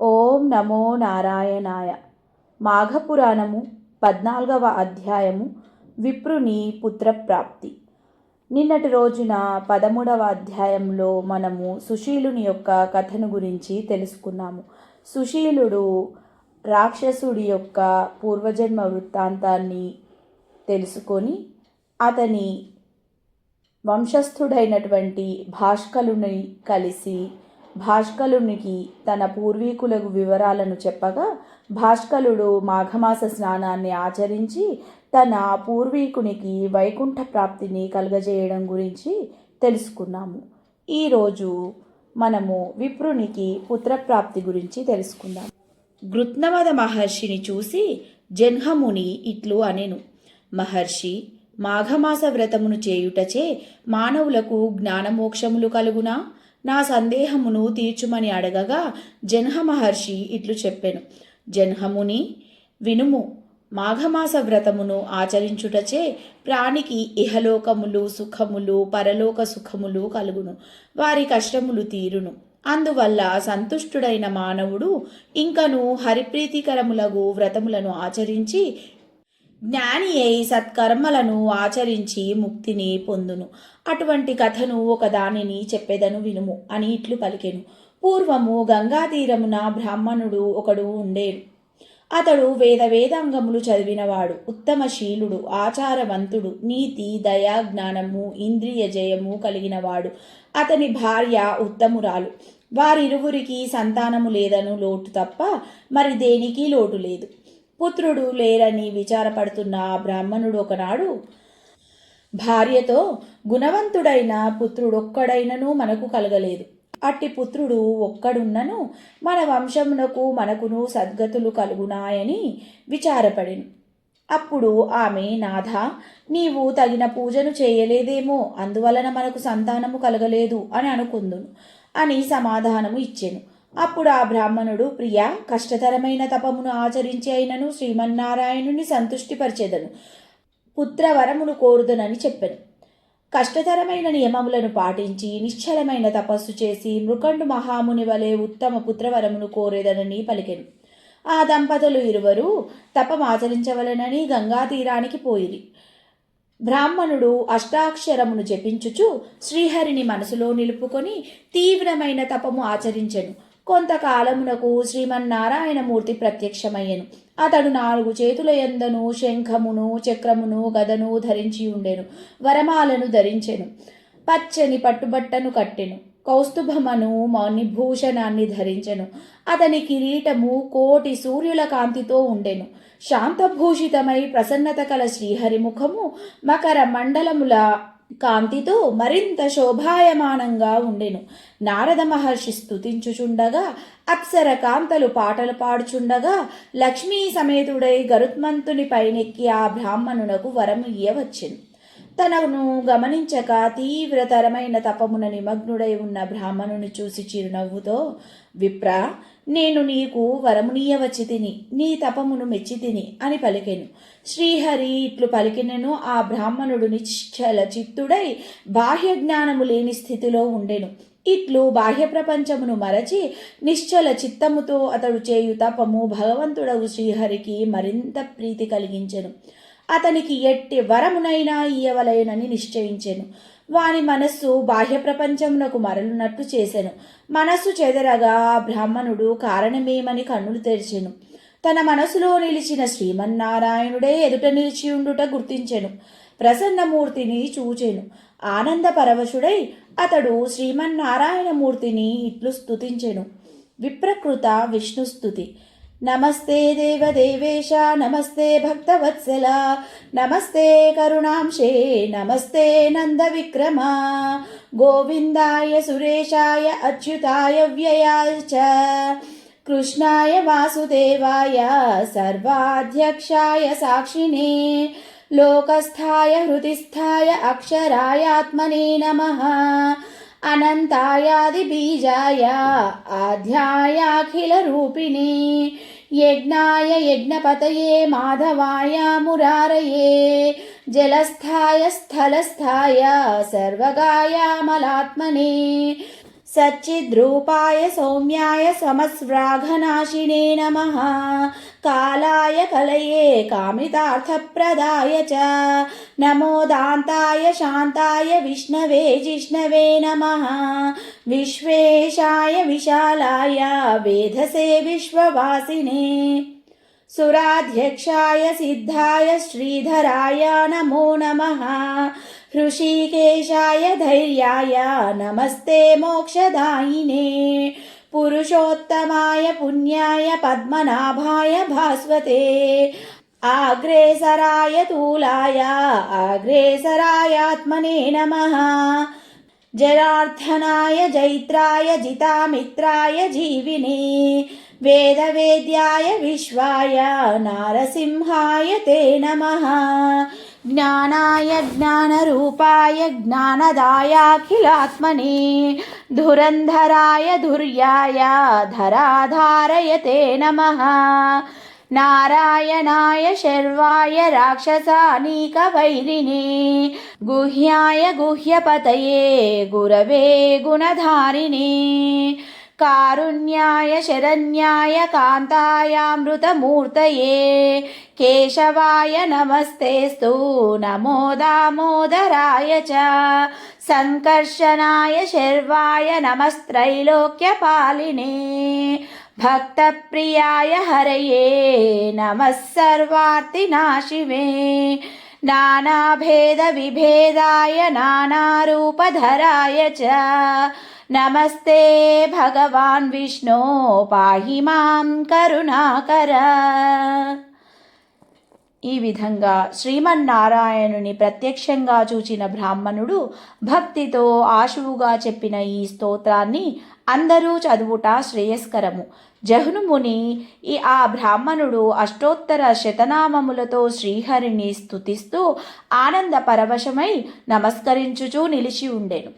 ఓం నమో నారాయణాయ. మాఘపురాణము 14వ అధ్యాయము విప్రుని పుత్రప్రాప్తి. నిన్నటి రోజున 13వ అధ్యాయంలో మనము సుశీలుని యొక్క కథను గురించి తెలుసుకున్నాము. సుశీలుడు రాక్షసుడి యొక్క పూర్వజన్మ వృత్తాంతాన్ని తెలుసుకొని అతని వంశస్థుడైనటువంటి భాష్కలుని కలిసి భాష్కలునికి తన పూర్వీకులకు వివరాలను చెప్పగా భాష్కలుడు మాఘమాస స్నానాన్ని ఆచరించి తన పూర్వీకునికి వైకుంఠ ప్రాప్తిని కలుగజేయడం గురించి తెలుసుకున్నాము. ఈరోజు మనము విప్రునికి పుత్రప్రాప్తి గురించి తెలుసుకుందాం. గృత్నవద మహర్షిని చూసి జన్హముని ఇట్లు అనెను. మహర్షి, మాఘమాస వ్రతమును చేయుటచే మానవులకు జ్ఞానమోక్షములు కలుగునా? నా సందేహమును తీర్చుమని అడగగా జన్హ మహర్షి ఇట్లు చెప్పెను. జన్హముని, వినుము. మాఘమాస వ్రతమును ఆచరించుటచే ప్రాణికి ఇహలోకములు సుఖములు పరలోక సుఖములు కలుగును, వారి కష్టములు తీరును. అందువల్ల సంతుష్టుడైన మానవుడు ఇంకను హరిప్రీతికరములగు వ్రతములను ఆచరించి జ్ఞాని అయి సత్కర్మలను ఆచరించి ముక్తిని పొందును. అటువంటి కథను ఒకదానిని చెప్పెదను వినుము అని ఇట్లు పలికెను. పూర్వము గంగాతీరమున బ్రాహ్మణుడు ఒకడు ఉండేడు. అతడు వేదాంగములు చదివినవాడు, ఉత్తమశీలుడు, ఆచారవంతుడు, నీతి దయా జ్ఞానము ఇంద్రియ జయము కలిగినవాడు. అతని భార్య ఉత్తమురాలు. వారిరువురికి సంతానము లేదను లోటు తప్ప మరి దేనికి లోటు లేదు. పుత్రుడు లేరని విచారపడుతున్న ఆ బ్రాహ్మణుడు ఒకనాడు భార్యతో, గుణవంతుడైన పుత్రుడొక్కడైనను మనకు కలగలేదు. అట్టి పుత్రుడు ఒక్కడున్నను మన వంశమునకు మనకును సద్గతులు కలుగునాయని విచారపడెను. అప్పుడు ఆమె, నాథ, నీవు తగిన పూజను చేయలేదేమో, అందువలన మనకు సంతానము కలగలేదు అని అనుకుందును అని సమాధానము ఇచ్చెను. అప్పుడు ఆ బ్రాహ్మణుడు, ప్రియ, కష్టతరమైన తపమును ఆచరించి అయినను శ్రీమన్నారాయణుని సంతుష్టిపరిచెదను, పుత్రవరమును కోరుదనని చెప్పెను. కష్టతరమైన నియమములను పాటించి నిశ్చలమైన తపస్సు చేసి మృకండు మహాముని వలె ఉత్తమ పుత్రవరమును కోరేదనని పలికెను. ఆ దంపతులు ఇరువరు తపమాచరించవలనని గంగా తీరానికి పోయిరి. బ్రాహ్మణుడు అష్టాక్షరమును జపించుచు శ్రీహరిని మనసులో నిలుపుకొని తీవ్రమైన తపము ఆచరించెను. కొంతకాలమునకు శ్రీమన్నారాయణమూర్తి ప్రత్యక్షమయ్యెను. అతడు 4 చేతుల యందను శంఖమును చక్రమును గదను ధరించి ఉండెను. వరమాలను ధరించెను. పచ్చని పట్టుబట్టను కట్టెను. కౌస్తుభమను మణిభూషణాన్ని ధరించెను. అతని కిరీటము కోటి సూర్యుల కాంతితో ఉండెను. శాంతభూషితమై ప్రసన్నత కల శ్రీహరి ముఖము మకర మండలముల కాంతితో మరింత శోభాయమానంగా ఉండెను. నారద మహర్షి స్తుతించుచుండగా, అప్సర కాంతలు పాటలు పాడుచుండగా లక్ష్మీ సమేతుడై గరుత్మంతుని పైనెక్కి ఆ బ్రాహ్మణునకు వరము ఇయ్యవచ్చెను. తనను గమనించక తీవ్రతరమైన తపమున నిమగ్నుడై ఉన్న బ్రాహ్మణుని చూసి చిరునవ్వుతో, విప్ర, నేను నీకు వరమునీయవచ్చి తిని నీ తపమును మెచ్చి తిని అని పలికెను. శ్రీహరి ఇట్లు పలికినను. ఆ బ్రాహ్మణుడు నిశ్చల చిత్తుడై బాహ్య జ్ఞానము లేని స్థితిలో ఉండెను. ఇట్లు బాహ్య ప్రపంచమును మరచి నిశ్చల చిత్తముతో అతడు చేయు తపము భగవంతుడవు శ్రీహరికి మరింత ప్రీతి కలిగించెను. అతనికి ఎట్టి వరమునైనా ఇయ్యవలెనని నిశ్చయించెను. వాని మనస్సు బాహ్య ప్రపంచమునకు మరలునట్టు చేసెను. మనస్సు చెదరగా బ్రాహ్మణుడు కారణమేమని కన్నులు తెరిచెను. తన మనసులో నిలిచిన శ్రీమన్నారాయణుడే ఎదుట నిలిచియుండుట గుర్తించెను. ప్రసన్నమూర్తిని చూచెను. ఆనంద పరవశుడై అతడు శ్రీమన్నారాయణమూర్తిని ఇట్లు స్తుతించెను. విప్రకృత విష్ణుస్తుతి. నమస్తే దేవదేవేశ, నమస్తే భక్తవత్సల, నమస్తే కరుణాంశే, నమస్తే నందవిక్రమ, గోవిందాయ సురేశాయ అచ్యుతాయ వ్యయాయ చ, కృష్ణాయ వాసుదేవాయ సర్వాధ్యక్షాయ సాక్షినే, లోకస్థాయ హృదిస్థాయ అక్షరాయాత్మనే నమః, అనంతాయాది బీజాయ ఆధ్యాయాఖిల రూపిణే, యజ్ఞాయ యజ్ఞపతయే మాధవాయ మురారయే, జలస్థాయ స్థలస్థాయ సర్వగాయ మలాత్మనే, सच्चिद्रूपाय सौम्याय समस्व्राघनाशिने नमः। कालाय कलये कामितार्थप्रदाय च नमो दान्ताय शान्ताय विष्णवे जिष्णवे नमः। विश्वेशाय विशालाय वेधसे विश्ववासिने सुराध्यक्षाय सिद्धाय श्रीधराय नमो नमः। हृषीकेशाय धैर्याय नमस्ते मोक्षदायिने पुरुषोत्तमाय पुण्याय पद्मनाभाय भास्वते आग्रेसराय तूलाय आग्रेसरायात्मने नमः। जनार्दनाय जैत्राय जितामित्राय जीविने वेदवेद्याय विश्वाय नारसिंहाय ते नमः। ज्ञानाय ज्ञानरूपाय ज्ञानदायाखिलात्मने धुरन्धराय धुर्याय धराधारय ते नमः। नारायणाय शर्वाय राक्षसानीकवैरिणे गुह्याय गुह्यपतये गुरवे गुणधारिणे कारुण्याय शरण्याय कान्तायामृतमूर्तये केशवाय नमस्तेस्तु नमो दामोदराय च संकर्षणाय शर्वाय नमस्त्रैलोक्यपालिने भक्तप्रियाय हरये नमः सर्वार्तिनाशिवे नानाभेदविभेदाय नानारूपधराय च नमस्ते भगवान् विष्णो पाहि मां करुणाकर। ఈ విధంగా శ్రీమన్నారాయణుని ప్రత్యక్షంగా చూచిన బ్రాహ్మణుడు భక్తితో ఆశువుగా చెప్పిన ఈ స్తోత్రాన్ని అందరూ చదువుట శ్రేయస్కరము. జహ్నుముని ఆ బ్రాహ్మణుడు అష్టోత్తర శతనామములతో శ్రీహరిని స్తుతిస్తూ ఆనంద పరవశమై నమస్కరించుచూ నిలిచి ఉండెను.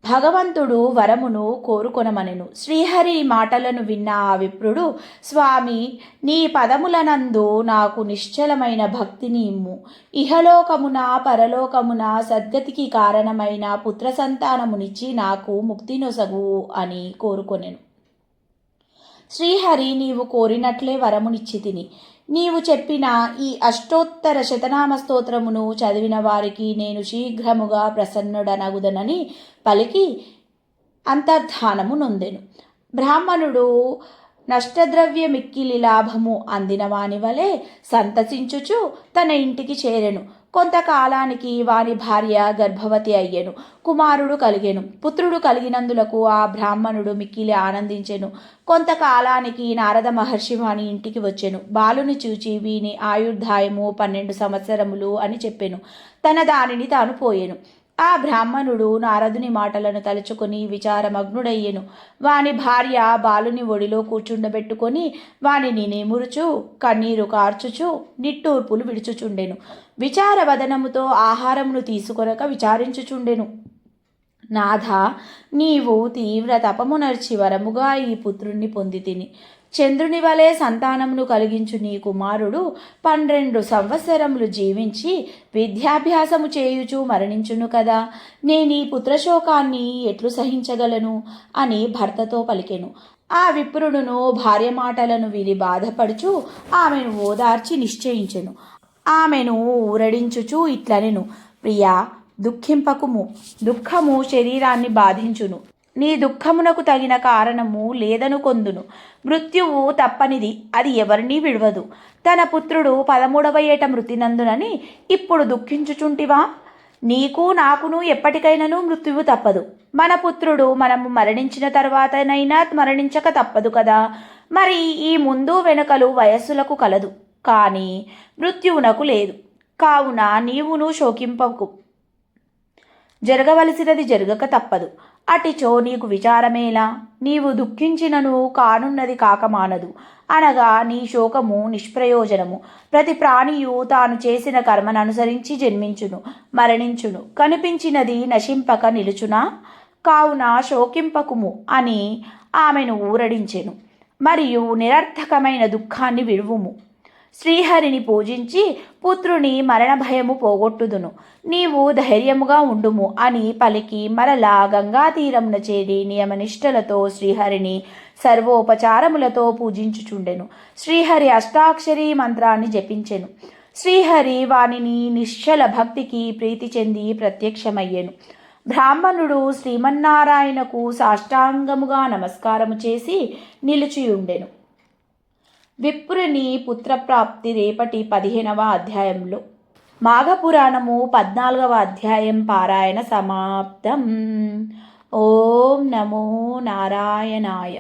భగవంతుడు వరమును కోరుకొనమనెను. శ్రీహరి మాటలను విన్న ఆ విప్రుడు, స్వామి, నీ పదములనందు నాకు నిశ్చలమైన భక్తిని ఇమ్ము. ఇహలోకమున పరలోకమున సద్గతికి కారణమైన పుత్ర సంతానమునిచ్చి నాకు ముక్తినొసగు అని కోరుకొనెను. శ్రీహరి, నీవు కోరినట్లే వరమునిచ్చి తిని. నీవు చెప్పిన ఈ అష్టోత్తర శతనామ స్తోత్రమును చదివిన వారికి నేను శీఘ్రముగా ప్రసన్నుడనగుదనని పలికి అంతర్ధానము నొందెను. బ్రాహ్మణుడు నష్టద్రవ్య మిక్కిలి లాభము అందిన వాని వలె సంతసించుచు తన ఇంటికి చేరెను. కొంతకాలానికి వాని భార్య గర్భవతి అయ్యెను. కుమారుడు కలిగెను. పుత్రుడు కలిగినందులకు ఆ బ్రాహ్మణుడు మిక్కిలి ఆనందించెను. కొంతకాలానికి నారద మహర్షి వాని ఇంటికి వచ్చెను. బాలుని చూచి వీని ఆయుర్దాయము 12 సంవత్సరములు అని చెప్పెను. తన దానిని తాను పోయెను. ఆ బ్రాహ్మణుడు నారదుని మాటలను తలుచుకొని విచారమగ్నుడయ్యెను. వాని భార్య బాలుని ఒడిలో కూర్చుండబెట్టుకొని వానిని నిమురుచు కన్నీరు కార్చుచు నిట్టూర్పులు విడుచుచుండెను. విచారవదనముతో ఆహారమును తీసుకొనక విచారించుచుండెను. నాథ, నీవు తీవ్ర తపమునర్చి వరముగా ఈ పుత్రుణ్ణి పొందితిని. చంద్రుని వలె సంతానమును కలిగించు నీ కుమారుడు 12 సంవత్సరములు జీవించి విద్యాభ్యాసము చేయుచు మరణించును కదా. నేనీ పుత్రశోకాన్ని ఎట్లు సహించగలను అని భర్తతో పలికెను. ఆ విప్రుడును భార్య మాటలను విని బాధపడుచు ఆమెను ఓదార్చి నిశ్చయించెను. ఆమెను ఊరడించుచు ఇట్లనెను, ప్రియా, దుఃఖింపకుము. దుఃఖము శరీరాన్ని బాధించును. నీ దుఃఖమునకు తగిన కారణము లేదను కొందును. మృత్యువు తప్పనిది, అది ఎవరినీ విడవదు. తన పుత్రుడు 13వ ఏట మృతినందునని ఇప్పుడు దుఃఖించుచుంటివా? నీకు నాకును ఎప్పటికైనాను మృత్యువు తప్పదు. మన పుత్రుడు మనము మరణించిన తర్వాతనైనా మరణించక తప్పదు కదా. మరి ఈ ముందు వెనుకలు వయస్సులకు కలదు, కానీ మృత్యువునకు లేదు. కావున నీవును శోకింపకు. జరగవలసినది జరగక తప్పదు. అటిచో నీకు విచారమేలా? నీవు దుఃఖించినను కానున్నది కాకమానదు. అనగా నీ శోకము నిష్ప్రయోజనము. ప్రతి ప్రాణియు తాను చేసిన కర్మను అనుసరించి జన్మించును, మరణించును. కనిపించినది నశింపక నిలుచునా? కావున శోకింపకుము అని ఆమెను ఊరడించెను. మరియు నిరర్థకమైన దుఃఖాన్ని విడువుము. శ్రీహరిని పూజించి పుత్రుని మరణ భయము పోగొట్టుదును. నీవు ధైర్యముగా ఉండుము అని పలికి మరలా గంగా తీరమున చేరి నియమనిష్టలతో శ్రీహరిని సర్వోపచారములతో పూజించుచుండెను. శ్రీహరి అష్టాక్షరీ మంత్రాన్ని జపించెను. శ్రీహరి వానిని నిశ్చల భక్తికి ప్రీతి చెంది ప్రత్యక్షమయ్యెను. బ్రాహ్మణుడు శ్రీమన్నారాయణకు సాష్టాంగముగా నమస్కారము చేసి నిలిచియుండెను. విప్రుని పుత్రప్రాప్తి రేపటి 15వ అధ్యాయంలో. మాఘపురాణము 14వ అధ్యాయం పారాయణ సమాప్తం. ఓం నమో నారాయణాయ.